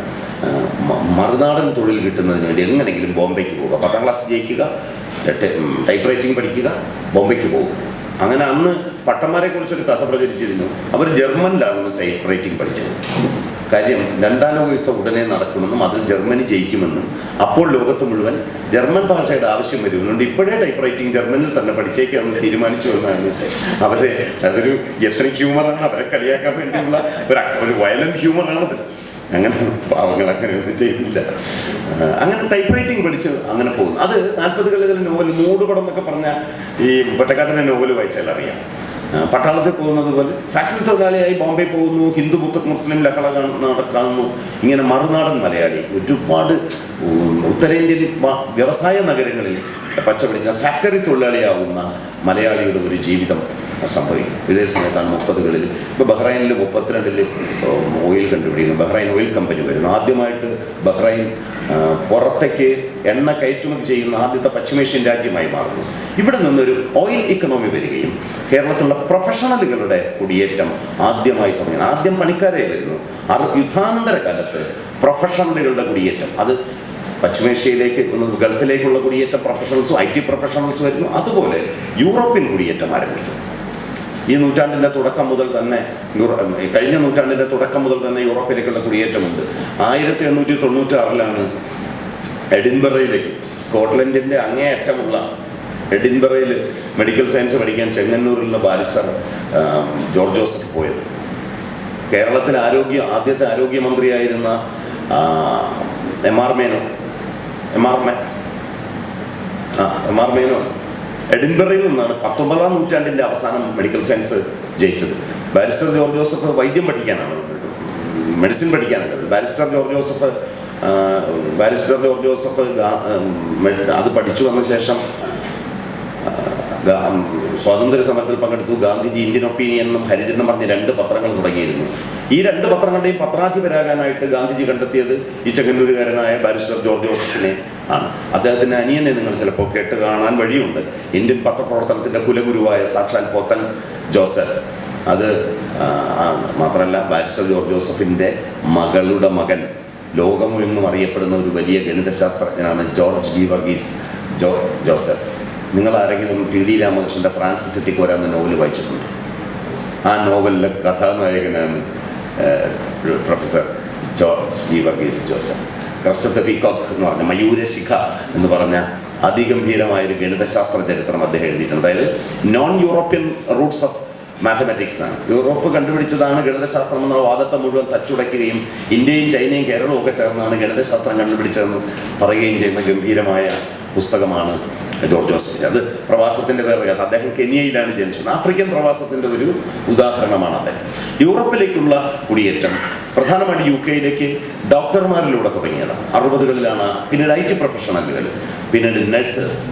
[SPEAKER 1] മറുനാടൻ തൊഴിൽ കിട്ടുന്നതിന് വേണ്ടി എങ്ങനെയെങ്കിലും ബോംബെക്ക് പോവുക, 10ാം ക്ലാസ് ജയിക്കുക, ടൈപ്പ് റൈറ്റിംഗ് പഠിക്കുക, ബോംബെക്ക് പോകുക. അങ്ങനെ അന്ന് പട്ടന്മാരെ കുറിച്ചൊരു കഥ പ്രചരിച്ചിരുന്നു. അവർ ജർമ്മനിലാണ് ടൈപ്പ് റൈറ്റിംഗ് പഠിച്ചത്. കാര്യം 2ാം ലോക യുദ്ധം ഉടനെ നടക്കുമെന്നും അതിൽ ജർമ്മനി ജയിക്കുമെന്നും അപ്പോൾ ലോകത്ത് മുഴുവൻ ജർമ്മൻ ഭാഷയുടെ ആവശ്യം വരുന്നുണ്ട്, ഇപ്പോഴേ ടൈപ്പ് റൈറ്റിംഗ് ജർമ്മനിൽ തന്നെ പഠിച്ചേക്കാമെന്ന് തീരുമാനിച്ചു എന്നാണ് അവരെ. അതൊരു എത്നിക് ഹ്യൂമറാണ്, അവരെ കളിയാക്കാൻ വേണ്ടിയുള്ള ഒരു വയലന്റ് ഹ്യൂമറാണത്. അങ്ങനെ പാവങ്ങൾ അങ്ങനെയൊന്നും ചെയ്തില്ല. അങ്ങനെ ടൈപ്പ് റൈറ്റിംഗ് പഠിച്ച് അങ്ങനെ പോകുന്നു. അത് 40കളിലെ നോവൽ മൂടുപടം എന്നൊക്കെ പറഞ്ഞാൽ ഈ പൊറ്റക്കാട്ടിൻ്റെ നോവൽ വായിച്ചാൽ അറിയാം. പട്ടാളത്തിൽ പോകുന്നത് പോലെ ഫാക്ടറി തൊഴിലാളിയായി ബോംബെ പോകുന്നു, ഹിന്ദു മുസ്ലിം ലഹള കാണുന്നു. ഇങ്ങനെ മറുനാടൻ മലയാളി ഒരുപാട് ഉത്തരേന്ത്യൻ വ്യവസായ നഗരങ്ങളിൽ പച്ചപിടിക്കുന്ന ഫാക്ടറി തൊഴിലാളിയാവുന്ന മലയാളിയുടെ ഒരു ജീവിതം സംഭവിക്കും. ഇതേ സമയത്താണ് 30കളിൽ ഇപ്പോൾ ബഹ്റൈനിൽ 32ൽ ഓയിൽ കണ്ടുപിടിക്കുന്നു. ബഹ്റൈൻ ഓയിൽ കമ്പനി വരുന്നു. ആദ്യമായിട്ട് ബഹ്റൈൻ പുറത്തേക്ക് എണ്ണ കയറ്റുമതി ചെയ്യുന്ന ആദ്യത്തെ പശ്ചിമേഷ്യൻ രാജ്യമായി മാറുന്നു. ഇവിടെ നിന്നൊരു ഓയിൽ ഇക്കണോമി വരികയും കേരളത്തിലുള്ള പ്രൊഫഷണലുകളുടെ കുടിയേറ്റം ആദ്യമായി തുടങ്ങി. ആദ്യം പണിക്കാരെ വരുന്നു. യുദ്ധാനന്തര കാലത്ത് പ്രൊഫഷണലുകളുടെ കുടിയേറ്റം, അത് പശ്ചിമേഷ്യയിലേക്ക് ഗൾഫിലേക്കുള്ള കുടിയേറ്റം, പ്രൊഫഷണൽസും IT പ്രൊഫഷണൽസ് വരുന്നു. അതുപോലെ യൂറോപ്യൻ കുടിയേറ്റം ആരംഭിക്കുന്നു. ഈ നൂറ്റാണ്ടിൻ്റെ തുടക്കം മുതൽ തന്നെ, കഴിഞ്ഞ നൂറ്റാണ്ടിൻ്റെ തുടക്കം മുതൽ തന്നെ യൂറോപ്പിലേക്കുള്ള കുടിയേറ്റമുണ്ട്. 1896 എഡിൻബറയിലേക്ക്, സ്കോട്ട്ലൻഡിൻ്റെ അങ്ങേയറ്റമുള്ള എഡിൻബറയിൽ മെഡിക്കൽ സയൻസ് പഠിക്കാൻ ചെങ്ങന്നൂരിലുള്ള ബാരിസ്റ്റർ ജോർജ് ജോസഫ് പോയത്. കേരളത്തിലെ ആദ്യത്തെ ആരോഗ്യമന്ത്രിയായിരുന്ന എം ആർ മേനോ എഡിൻബറയിൽ നിന്നാണ് 19ാം നൂറ്റാണ്ടിൻ്റെ അവസാനം മെഡിക്കൽ സയൻസ് ജയിച്ചത്. ബാരിസ്റ്റർ ജോർജ് ജോസഫ് വൈദ്യം പഠിക്കാനാണ്, മെഡിസിൻ പഠിക്കാനല്ല. ബാരിസ്റ്റർ ജോർജ് ജോസഫ് അത് പഠിച്ചു വന്ന ശേഷം സ്വാതന്ത്ര്യ സമരത്തിൽ പങ്കെടുത്തു. ഗാന്ധിജി ഇന്ത്യൻ ഒപ്പീനിയൻ എന്നും ഹരിജൻ പറഞ്ഞ് 2 പത്രങ്ങൾ തുടങ്ങിയിരുന്നു. ഈ 2 പത്രങ്ങളുടെയും പത്രാധിപരാകാനായിട്ട് ഗാന്ധിജി കണ്ടെത്തിയത് ഈ ചെങ്ങന്നൂരുകാരനായ ബാരിസ്റ്റർ ജോർജ് ജോസഫിനെ ആണ്. അദ്ദേഹത്തിൻ്റെ അനിയനെ നിങ്ങൾ ചിലപ്പോൾ കേട്ട് കാണാൻ വഴിയുണ്ട്. ഇന്ത്യൻ പത്രപ്രവർത്തനത്തിൻ്റെ കുലഗുരുവായ സാക്ഷാൽ പോത്തൻ ജോസഫ്. അത് മാത്രമല്ല, ബാരിസ്റ്റർ ജോർജ് ജോസഫിൻ്റെ മകളുടെ മകൻ ലോകമെങ്ങും അറിയപ്പെടുന്ന ഒരു വലിയ ഗണിതശാസ്ത്രജ്ഞനാണ് ജോസഫ്. നിങ്ങൾ ആരെങ്കിലും PD രാമകൃഷ്ണൻ്റെ ഫ്രാൻസിസ് സിറ്റിക്കോര എന്ന നോവൽ വായിച്ചിട്ടുണ്ട്? ആ നോവലിലെ കഥാനായകനാണ് professor Joseph. Crest of the peacock എന്ന് പറഞ്ഞ മയൂരശിഖ എന്ന് പറഞ്ഞ അതിഗംഭീരമായൊരു ഗണിതശാസ്ത്ര ചരിത്രം അദ്ദേഹം എഴുതിയിട്ടുണ്ട്. അതായത് non European Roots of mathematics ആണ്. യൂറോപ്പ് കണ്ടുപിടിച്ചതാണ് ഗണിതശാസ്ത്രം എന്ന വാദത്തെ മുഴുവൻ തച്ചുടയ്ക്കുകയും ഇന്ത്യയും ചൈനയും കേരളവും ഒക്കെ ചേർന്നാണ് ഗണിതശാസ്ത്രം കണ്ടുപിടിച്ചതെന്ന് പറയുകയും ചെയ്യുന്ന ഗംഭീരമായ പുസ്തകമാണ് ജോർജ് ജോസഫ്. അത് പ്രവാസത്തിൻ്റെ വേറെ കഥ. അദ്ദേഹം കെനിയയിലാണ് ജനിച്ചത്. ആഫ്രിക്കൻ പ്രവാസത്തിൻ്റെ ഒരു ഉദാഹരണമാണ് അദ്ദേഹം. യൂറോപ്പിലേക്കുള്ള കുടിയേറ്റം പ്രധാനമായിട്ട് UK യിലേക്ക് ഡോക്ടർമാരിലൂടെ തുടങ്ങിയതാണ്. 60കളിലാണ്. പിന്നീട് IT പ്രൊഫഷണലുകൾ, പിന്നീട് നഴ്സസ്.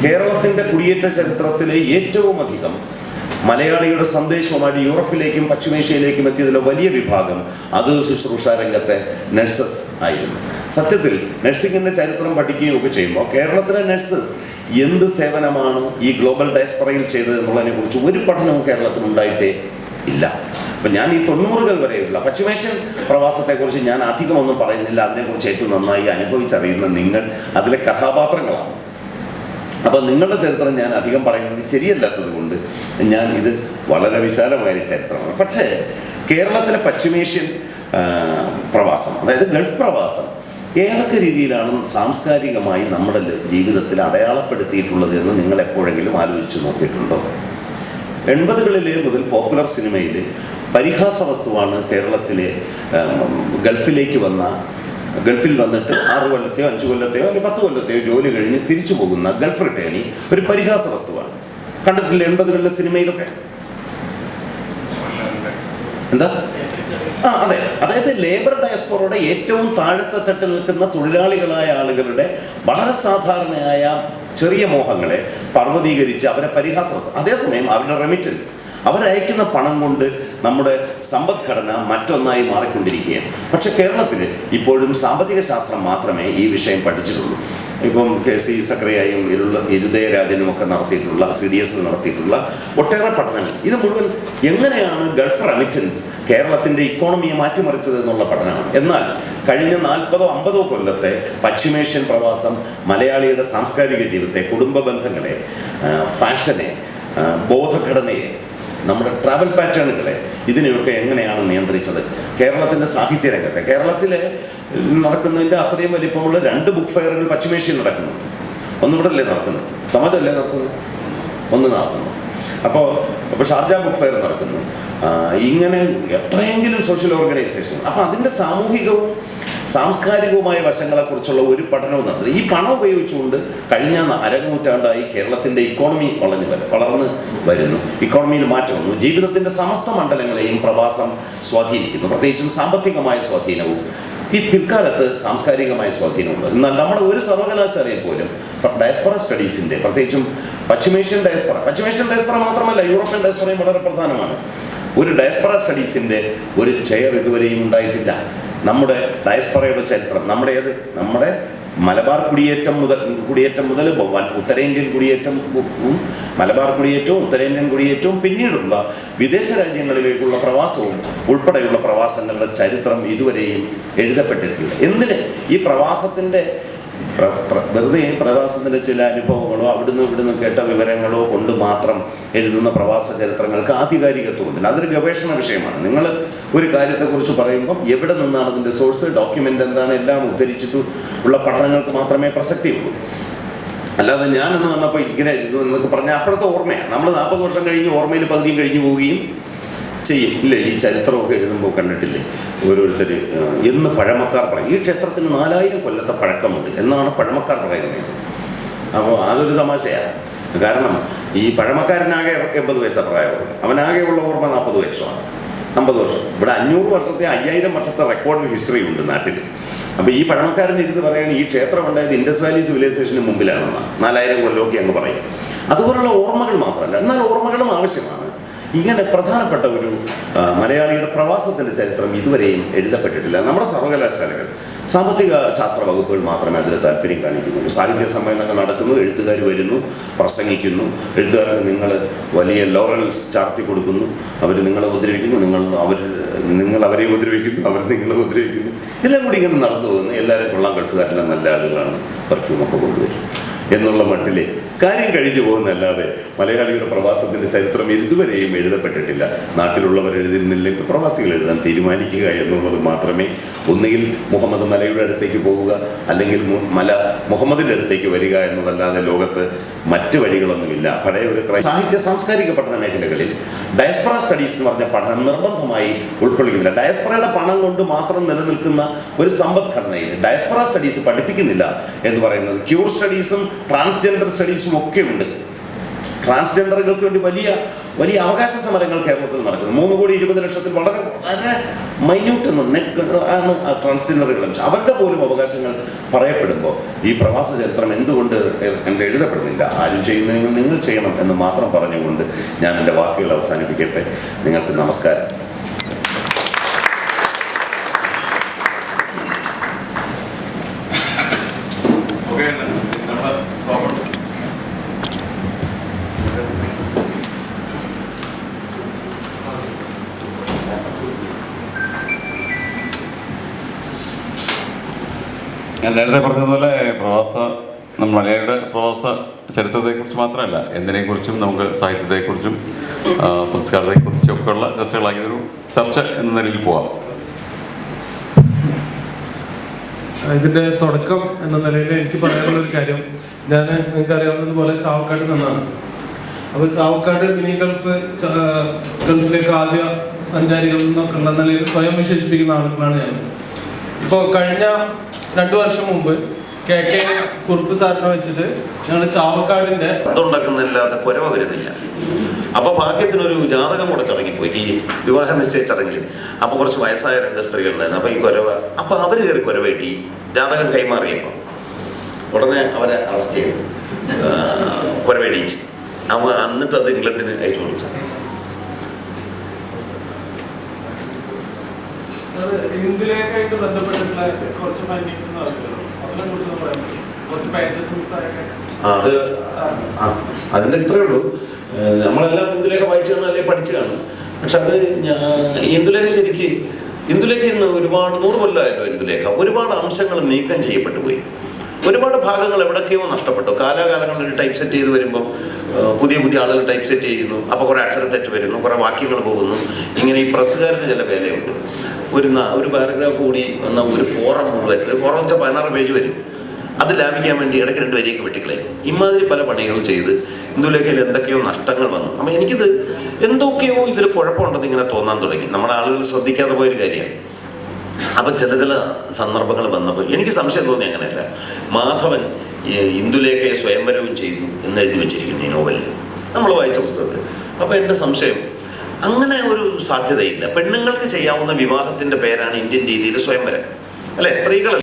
[SPEAKER 1] കേരളത്തിൻ്റെ കുടിയേറ്റ ചരിത്രത്തിലെ ഏറ്റവും അധികം മലയാളിയുടെ സന്ദേശവുമായിട്ട് യൂറോപ്പിലേക്കും പശ്ചിമേഷ്യയിലേക്കും എത്തിയതിലെ വലിയ വിഭാഗം അത് ശുശ്രൂഷ രംഗത്തെ നഴ്സസ് ആയിരുന്നു. സത്യത്തിൽ നഴ്സിംഗിൻ്റെ ചരിത്രം പഠിക്കുകയൊക്കെ ചെയ്യുമ്പോൾ കേരളത്തിലെ നഴ്സസ് എന്ത് സേവനമാണ് ഈ ഗ്ലോബൽ ഡയസ്പൊറയിൽ ചെയ്തതെന്നുള്ളതിനെ കുറിച്ച് ഒരു പഠനവും കേരളത്തിനുണ്ടായിട്ടേ ഇല്ല. അപ്പം ഞാൻ ഈ 90കൾ വരെയുള്ള പശ്ചിമേഷ്യൻ പ്രവാസത്തെക്കുറിച്ച് ഞാൻ അധികമൊന്നും പറയുന്നില്ല. അതിനെക്കുറിച്ച് ഏറ്റവും നന്നായി അനുഭവിച്ചറിയുന്ന നിങ്ങൾ അതിലെ കഥാപാത്രങ്ങളാണ്. അപ്പോൾ നിങ്ങളുടെ ചരിത്രം ഞാൻ അധികം പറയുന്നത് ശരിയല്ലാത്തത് കൊണ്ട് ഞാൻ ഇത് വളരെ വിശാലമായ ചരിത്രമാണ്. പക്ഷേ കേരളത്തിലെ പശ്ചിമേഷ്യൻ പ്രവാസം, അതായത് ഗൾഫ് പ്രവാസം, ഏതൊക്കെ രീതിയിലാണ് സാംസ്കാരികമായി നമ്മുടെ ജീവിതത്തിൽ അടയാളപ്പെടുത്തിയിട്ടുള്ളത് എന്ന് നിങ്ങൾ എപ്പോഴെങ്കിലും ആലോചിച്ച് നോക്കിയിട്ടുണ്ടോ? 80കളിലെ മുതൽ പോപ്പുലർ സിനിമയിൽ പരിഹാസ വസ്തുവാണ് കേരളത്തിലെ ഗൾഫിൽ വന്നിട്ട് 6 കൊല്ലത്തെയോ 5 കൊല്ലത്തെയോ അല്ലെങ്കിൽ 10 കൊല്ലത്തെയോ ജോലി കഴിഞ്ഞ് തിരിച്ചു പോകുന്ന ഗൾഫ് റിട്ടേണി ഒരു പരിഹാസ വസ്തുവാണ്. കണ്ടിട്ടില്ല 80കളിലെ സിനിമയിലൊക്കെ? എന്താ? അതെ. അതായത് ലേബർ ഡയസ്പോറയുടെ ഏറ്റവും താഴത്തെ തട്ടിൽ നിൽക്കുന്ന തൊഴിലാളികളായ ആളുകളുടെ വളരെ സാധാരണയായ ചെറിയ മോഹങ്ങളെ പർവ്വതീകരിച്ച് അവരെ പരിഹാസ വസ്തു. അതേസമയം അവരുടെ റെമിറ്റൻസ്, അവരയക്കുന്ന പണം കൊണ്ട് നമ്മുടെ സമ്പദ്ഘടന മറ്റൊന്നായി മാറിക്കൊണ്ടിരിക്കുകയാണ്. പക്ഷേ കേരളത്തിൽ ഇപ്പോഴും സാമ്പത്തിക ശാസ്ത്രം മാത്രമേ ഈ വിഷയം പഠിച്ചിട്ടുള്ളൂ. ഇപ്പം KC സക്രിയയും ഇരുദയരാജനും ഒക്കെ നടത്തിയിട്ടുള്ള CDS നടത്തിയിട്ടുള്ള ഒട്ടേറെ പഠനങ്ങൾ, ഇത് മുഴുവൻ എങ്ങനെയാണ് ഗൾഫ് റെമിറ്റൻസ് കേരളത്തിൻ്റെ ഇക്കോണമിയെ മാറ്റിമറിച്ചത് എന്നുള്ള പഠനമാണ്. എന്നാൽ കഴിഞ്ഞ 40-50 കൊല്ലത്തെ പശ്ചിമേഷ്യൻ പ്രവാസം മലയാളിയുടെ സാംസ്കാരിക ജീവിതത്തെ, കുടുംബ ബന്ധങ്ങളെ, ഫാഷനെ, ബോധഘടനയെ, നമ്മുടെ ട്രാവൽ പാറ്റേണുകളെ, ഇതിനെയൊക്കെ എങ്ങനെയാണ് നിയന്ത്രിച്ചത്? കേരളത്തിൻ്റെ സാഹിത്യ രംഗത്തെ, കേരളത്തിലെ നടക്കുന്നതിൻ്റെ അത്രയും വലിപ്പമുള്ള 2 ബുക്ക് ഫെയറുകൾ പശ്ചിമേഷ്യയിൽ നടക്കുന്നുണ്ട്. ഒന്നിവിടെ അല്ലേ നടക്കുന്നത്, സമാജമല്ലേ നടക്കുന്നത്, ഒന്ന് നടത്തുന്നു. അപ്പോൾ ഷാർജ ബുക്ക് ഫെയർ നടക്കുന്നു. ഇങ്ങനെ എത്രയെങ്കിലും സോഷ്യൽ ഓർഗനൈസേഷൻ. അപ്പോൾ അതിൻ്റെ സാമൂഹികവും സാംസ്കാരികവുമായ വശങ്ങളെക്കുറിച്ചുള്ള ഒരു പഠനവും നടത്തുന്നത്. ഈ പണം ഉപയോഗിച്ചുകൊണ്ട് കഴിഞ്ഞ അരനൂറ്റാണ്ടായി കേരളത്തിൻ്റെ ഇക്കോണമി വളർന്ന് വരുന്നു. ഇക്കോണമിയിൽ മാറ്റം വന്നു. ജീവിതത്തിൻ്റെ സമസ്ത മണ്ഡലങ്ങളെയും പ്രവാസം സ്വാധീനിക്കുന്നു. പ്രത്യേകിച്ചും സാമ്പത്തികമായ സ്വാധീനവും ഈ പിൽക്കാലത്ത് സാംസ്കാരികമായ സ്വാധീനമുണ്ട്. എന്നാൽ നമ്മുടെ ഒരു സർവകലാശാലയിൽ പോലും ഡയസ്പൊറ സ്റ്റഡീസിൻ്റെ, പ്രത്യേകിച്ചും പശ്ചിമേഷ്യൻ ഡയസ്പൊറ മാത്രമല്ല യൂറോപ്യൻ ഡയസ്പൊറയും വളരെ പ്രധാനമാണ്. ഒരു ഡയസ്പൊറ സ്റ്റഡീസിൻ്റെ ഒരു ചെയർ ഇതുവരെയും ഉണ്ടായിട്ടില്ല. നമ്മുടെ ഡയസ്പൊറയുടെ ചരിത്രം, നമ്മുടെ മലബാർ കുടിയേറ്റം മുതൽ ഉത്തരേന്ത്യൻ കുടിയേറ്റവും മലബാർ കുടിയേറ്റവും ഉത്തരേന്ത്യൻ കുടിയേറ്റവും പിന്നീടുള്ള വിദേശ രാജ്യങ്ങളിലേക്കുള്ള പ്രവാസവും ഉൾപ്പെടെയുള്ള പ്രവാസങ്ങളുടെ ചരിത്രം ഇതുവരെയും എഴുതപ്പെട്ടിട്ടില്ല. എന്തിന്? ഈ പ്രവാസത്തിൻ്റെ വെറുതെ പ്രവാസത്തിൻ്റെ ചില അനുഭവങ്ങളോ ഇവിടുന്ന് കേട്ട വിവരങ്ങളോ കൊണ്ട് മാത്രം എഴുതുന്ന പ്രവാസ ചരിത്രങ്ങൾക്ക് ആധികാരികത്വമുണ്ട്. അതൊരു ഗവേഷണ വിഷയമാണ്. നിങ്ങൾ ഒരു കാര്യത്തെക്കുറിച്ച് പറയുമ്പം എവിടെ നിന്നാണ് അതിൻ്റെ സോഴ്സ്, ഡോക്യുമെൻ്റ് എന്താണ്, എല്ലാം ഉദ്ധരിച്ചിട്ട് ഉള്ള പഠനങ്ങൾക്ക് മാത്രമേ പ്രസക്തിയുള്ളൂ. അല്ലാതെ ഞാനെന്ന് വന്നപ്പോൾ ഇങ്ങനെ എഴുതുന്നു എന്നൊക്കെ പറഞ്ഞാൽ അപ്പോഴത്തെ ഓർമ്മയാണ്. നമ്മൾ 40 വർഷം കഴിഞ്ഞ് ഓർമ്മയിൽ പകുതിയും കഴിഞ്ഞു പോവുകയും ചെയ്യും. ഇല്ലേ, ഈ ചരിത്രമൊക്കെ എഴുതുമ്പോൾ കണ്ടിട്ടില്ലേ ഓരോരുത്തർ എന്ന് പഴമക്കാർ പറയും. ഈ ക്ഷേത്രത്തിന് 4000 കൊല്ലത്തെ പഴക്കമുണ്ട് എന്നാണ് പഴമക്കാർ പറയുന്നത്. അപ്പോൾ അതൊരു തമാശയാണ്. കാരണം ഈ പഴമക്കാരനാകെ 80 വയസ്സാണ് പ്രായമുള്ളത്. അവനാകെയുള്ള ഓർമ്മ 40 വർഷമാണ്. 50 വർഷം. ഇവിടെ 500 വർഷത്തെ 5000 വർഷത്തെ റെക്കോർഡ് ഹിസ്റ്ററി ഉണ്ട് നാട്ടിൽ. അപ്പോൾ ഈ പഴമക്കാരൻ ഇരുന്ന് പറയുകയാണ് ഈ ക്ഷേത്രം ഉണ്ടായത് ഇൻഡസ് വാലി സിവിലൈസേഷന് മുമ്പിലാണെന്നാണ്. 4000 കൊല്ലമൊക്കെ അങ്ങ് പറയും. അതുപോലുള്ള ഓർമ്മകൾ മാത്രമല്ല, എന്നാൽ ഓർമ്മകളും ആവശ്യമാണ്. ഇങ്ങനെ പ്രധാനപ്പെട്ട ഒരു മലയാളിയുടെ പ്രവാസത്തിൻ്റെ ചരിത്രം ഇതുവരെയും എഴുതപ്പെട്ടിട്ടില്ല. നമ്മുടെ സർവകലാശാലകൾ, സാമ്പത്തിക ശാസ്ത്ര വകുപ്പുകൾ മാത്രമേ അതിൽ താല്പര്യം കാണിക്കുന്നുള്ളൂ. സാഹിത്യ സമ്മേളനങ്ങൾ നടക്കുന്നു, എഴുത്തുകാർ വരുന്നു, പ്രസംഗിക്കുന്നു. എഴുത്തുകാർക്ക് നിങ്ങൾ വലിയ ലോറൽസ് ചാർത്തി കൊടുക്കുന്നു. അവർ നിങ്ങളെ ഉപദ്രവിക്കുന്നു, നിങ്ങൾ അവരെ ഉപദ്രവിക്കുന്നു, അവർ നിങ്ങളെ ഉപദ്രവിക്കുന്നു. എല്ലാം കൂടി ഇങ്ങനെ നടന്നു പോകുന്നു. എല്ലാവരും കൊള്ളാം, ഗൾഫുകാരെല്ലാം നല്ല ആളുകളാണ്, പെർഫ്യൂമൊക്കെ കൊണ്ടുവരും എന്നുള്ള മട്ടിൽ കാര്യം കഴിഞ്ഞു പോകുന്നതല്ലാതെ മലയാളിയുടെ പ്രവാസത്തിൻ്റെ ചരിത്രം ഇതുവരെയും എഴുതപ്പെട്ടിട്ടില്ല. നാട്ടിലുള്ളവർ എഴുതുന്നില്ലെങ്കിൽ പ്രവാസികൾ എഴുതാൻ തീരുമാനിക്കുക എന്നുള്ളത് മാത്രമേ. ഒന്നുകിൽ മുഹമ്മദ് മലയുടെ അടുത്തേക്ക് പോവുക, അല്ലെങ്കിൽ മല മുഹമ്മദിൻ്റെ അടുത്തേക്ക് വരിക എന്നതല്ലാതെ ലോകത്ത് മറ്റ് വഴികളൊന്നുമില്ല. പഴയ ഒരു സാഹിത്യ സാംസ്കാരിക പഠന മേഖലകളിൽ ഡയസ്പൊറ സ്റ്റഡീസ് എന്ന് പറഞ്ഞ പഠനം നിർബന്ധമായി ഉൾക്കൊള്ളിക്കുന്നില്ല. ഡയസ്പൊറയുടെ പണം കൊണ്ട് മാത്രം നിലനിൽക്കുന്ന ഒരു സമ്പദ്ഘടനയിൽ ഡയസ്പൊറ സ്റ്റഡീസ് പഠിപ്പിക്കുന്നില്ല എന്ന് പറയുന്നത് ക്യൂർ സ്റ്റഡീസും ട്രാൻസ്ജെൻഡർ സ്റ്റഡീസും ന്യൂസും ഒക്കെ ഉണ്ട്. ട്രാൻസ്ജെൻഡറുകൾക്ക് വേണ്ടി വലിയ വലിയ അവകാശ സമരങ്ങൾ കേരളത്തിൽ നടക്കുന്നു. 3,20,00,000 വളരെ വളരെ മൈന്യൂട്ട് ആണ് ട്രാൻസ്ജെൻഡറുകൾ. അവരുടെ പോലും അവകാശങ്ങൾ പറയപ്പെടുമ്പോൾ ഈ പ്രവാസ ചരിത്രം എന്തുകൊണ്ട് എഴുതപ്പെടുന്നില്ല? ആരും ചെയ്യുന്നതെങ്കിൽ നിങ്ങൾ ചെയ്യണം എന്ന് മാത്രം പറഞ്ഞുകൊണ്ട് ഞാൻ എൻ്റെ വാക്കുകൾ അവസാനിപ്പിക്കട്ടെ. നിങ്ങൾക്ക് നമസ്കാരം.
[SPEAKER 2] ഞാൻ നേരത്തെ പറഞ്ഞതുപോലെ മലയാളിയുടെ പ്രവാസ ചരിത്രത്തെക്കുറിച്ച് മാത്രമല്ല, എന്തിനെക്കുറിച്ചും നമുക്ക് സാഹിത്യത്തെക്കുറിച്ചും സംസ്കാരത്തെക്കുറിച്ചും ഒക്കെയുള്ള ചർച്ചകളാക്കി ഒരു ചർച്ച എന്ന നിലയിൽ പോവാം.
[SPEAKER 3] ഇതിൻ്റെ തുടക്കം എന്ന നിലയിൽ എനിക്ക് പറയാനുള്ളൊരു കാര്യം, ഞാൻ നിങ്ങൾക്ക് അറിയാവുന്നതുപോലെ ചാവക്കാട് നിന്നാണ്. അപ്പോൾ ചാവക്കാട് മിനി ഗൾഫിലേക്ക് ആദ്യ സഞ്ചാരികളിൽ നിന്നൊക്കെ ഉള്ള നിലയിൽ സ്വയം വിശേഷിപ്പിക്കുന്ന ആളുകളാണ് ഞാൻ. ഇപ്പോൾ കഴിഞ്ഞ 2 വർഷം മുമ്പ് KK കുറുപ്പ് സാറിനെ വെച്ചിട്ട് ഞങ്ങൾ ചാവക്കാടിൻ്റെ
[SPEAKER 1] അതുണ്ടാക്കുന്നില്ലാതെ കുരവ വരുന്നില്ല. അപ്പോൾ ഭാഗ്യത്തിനൊരു ജാതകം കൂടെ ചടങ്ങിപ്പോയി ഈ വിവാഹ നിശ്ചയ ചടങ്ങിൽ. അപ്പോൾ കുറച്ച് വയസ്സായ 2 സ്ത്രീകളുണ്ടായിരുന്നു. അപ്പോൾ ഈ കുരവ, അപ്പോൾ അവർ കയറി കുരവ കിട്ടി ജാതകം കൈമാറിയപ്പോൾ ഉടനെ അവരെ അറസ്റ്റ് ചെയ്തു, കുരവേടിയിച്ച്. എന്നിട്ട് അത് ഇംഗ്ലണ്ടിന് അയച്ചു കൊടുത്തു.
[SPEAKER 3] ഇന്ത്യയിലേക്കായിട്ട് ബന്ധപ്പെട്ടിട്ടുള്ള കുറച്ച് ഫൈൻഡിങ്സ്
[SPEAKER 1] അതിൻ്റെ ഇത്രയേ ഉള്ളൂ. നമ്മളെല്ലാം ഇന്ദുലേഖ വായിച്ചു കാണാൻ പഠിച്ചു കാണും. പക്ഷെ അത് ഇന്ദുലേഖ ശരിക്ക് ഇന്ദുലേഖ ഇന്ന് ഒരുപാട് 100 കൊല്ലമായല്ലോ. ഇന്ദുലേഖ ഒരുപാട് അംശങ്ങൾ നീക്കം ചെയ്യപ്പെട്ടു പോയി. ഒരുപാട് ഭാഗങ്ങൾ എവിടൊക്കെയോ നഷ്ടപ്പെട്ടു. കാലാകാലങ്ങളിൽ ടൈപ്പ് സെറ്റ് ചെയ്ത് വരുമ്പോൾ പുതിയ പുതിയ ആളുകൾ ടൈപ്പ് സെറ്റ് ചെയ്യുന്നു. അപ്പോൾ കുറേ അക്ഷരത്തെറ്റ് വരുന്നു, കുറേ വാക്യങ്ങൾ പോകുന്നു. ഇങ്ങനെ ഈ പ്രസ്സുകാരന് ചില വേലയുണ്ട്. ഒരു പാരഗ്രാഫ് കൂടി വന്ന ഒരു ഫോറം മുഴുവൻ, ഒരു ഫോറം വെച്ചാൽ 16 പേജ് വരും. അത് ലാഭിക്കാൻ വേണ്ടി ഇടയ്ക്ക് 2 വരിയൊക്കെ വെട്ടിക്കളയും. ഇമാതിരി പല പണികൾ ചെയ്ത് ഇന്ദുലേഖയിൽ എന്തൊക്കെയോ നഷ്ടങ്ങൾ വന്നു. അപ്പം എനിക്കിത് എന്തൊക്കെയോ ഇതിൽ കുഴപ്പമുണ്ടെന്ന് ഇങ്ങനെ തോന്നാൻ തുടങ്ങി. നമ്മുടെ ആളുകൾ ശ്രദ്ധിക്കാതെ പോയൊരു കാര്യമാണ്. അപ്പം ചില സന്ദർഭങ്ങൾ വന്നപ്പോൾ എനിക്ക് സംശയം തോന്നി. അങ്ങനെയല്ല, മാധവൻ ഇന്ദുലേഖയെ സ്വയംവരവും ചെയ്തു എന്നെഴുതി വെച്ചിരിക്കുന്നു ഈ നോവലിൽ, നമ്മൾ വായിച്ച പുസ്തകത്തിൽ. അപ്പോൾ എൻ്റെ സംശയം, അങ്ങനെ ഒരു സാധ്യതയില്ല. പെണ്ണുങ്ങൾക്ക് ചെയ്യാവുന്ന വിവാഹത്തിൻ്റെ പേരാണ് ഇന്ത്യൻ രീതിയിൽ സ്വയംവരം, അല്ലേ? സ്ത്രീകൾ